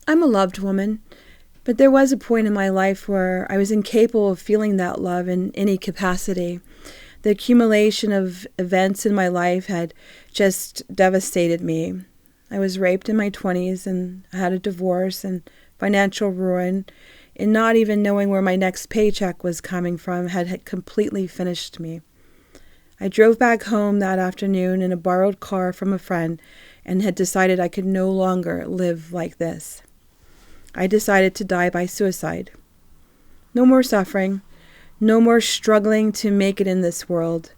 I'm a loved woman, but there was a point in my life where I was incapable of feeling that love in any capacity. The accumulation of events in my life had just devastated me. I was raped in my 20s and I had a divorce and financial ruin, and not even knowing where my next paycheck was coming from had completely finished me. I drove back home that afternoon in a borrowed car from a friend and had decided I could no longer live like this. I decided to die by suicide. No more suffering, no more struggling to make it in this world.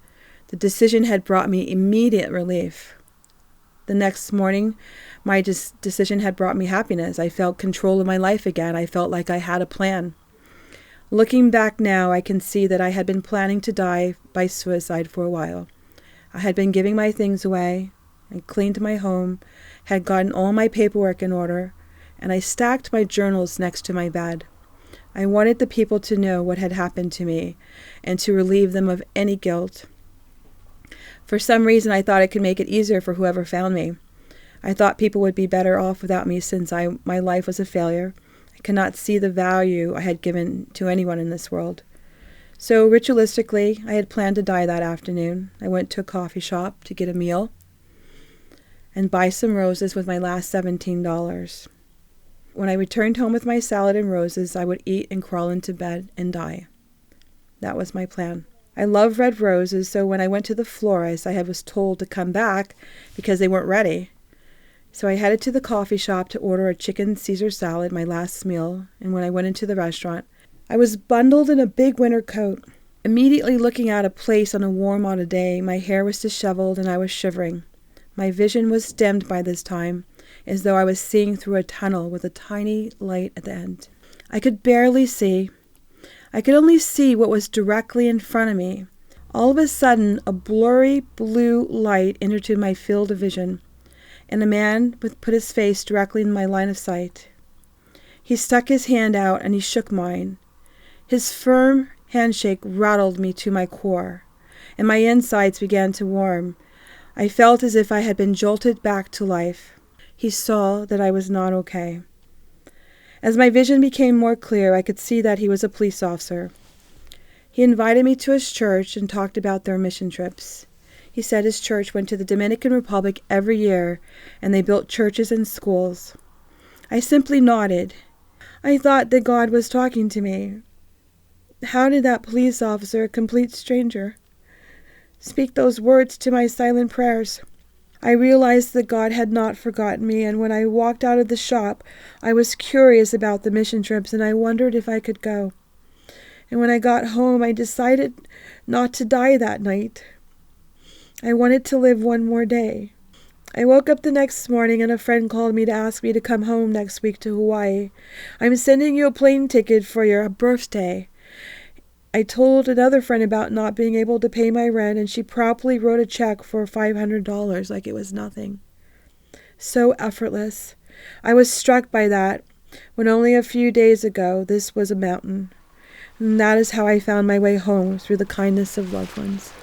The decision had brought me immediate relief. The next morning, my decision had brought me happiness. I felt control of my life again. I felt like I had a plan. Looking back now, I can see that I had been planning to die by suicide for a while. I had been giving my things away. I cleaned my home, had gotten all my paperwork in order, and I stacked my journals next to my bed. I wanted the people to know what had happened to me and to relieve them of any guilt. For some reason, I thought I could make it easier for whoever found me. I thought people would be better off without me since my life was a failure. I could not see the value I had given to anyone in this world. So ritualistically, I had planned to die that afternoon. I went to a coffee shop to get a meal and buy some roses with my last $17. When I returned home with my salad and roses, I would eat and crawl into bed and die. That was my plan. I love red roses, so when I went to the florist, I was told to come back because they weren't ready. So I headed to the coffee shop to order a chicken Caesar salad, my last meal, and when I went into the restaurant, I was bundled in a big winter coat. Immediately looking out of place on a warm autumn day, my hair was disheveled and I was shivering. My vision was dimmed by this time, as though I was seeing through a tunnel with a tiny light at the end. I could barely see. I could only see what was directly in front of me. All of a sudden, a blurry blue light entered into my field of vision, and a man put his face directly in my line of sight. He stuck his hand out and he shook mine. His firm handshake rattled me to my core, and my insides began to warm. I felt as if I had been jolted back to life. He saw that I was not okay. As my vision became more clear, I could see that he was a police officer. He invited me to his church and talked about their mission trips. He said his church went to the Dominican Republic every year, and they built churches and schools. I simply nodded. I thought that God was talking to me. How did that police officer, a complete stranger, speak those words to my silent prayers? I realized that God had not forgotten me, and when I walked out of the shop, I was curious about the mission trips, and I wondered if I could go. And when I got home, I decided not to die that night. I wanted to live one more day. I woke up the next morning, and a friend called me to ask me to come home next week to Hawaii. I'm sending you a plane ticket for your birthday. I told another friend about not being able to pay my rent, and she promptly wrote a check for $500 like it was nothing. So effortless. I was struck by that when only a few days ago this was a mountain. And that is how I found my way home, through the kindness of loved ones.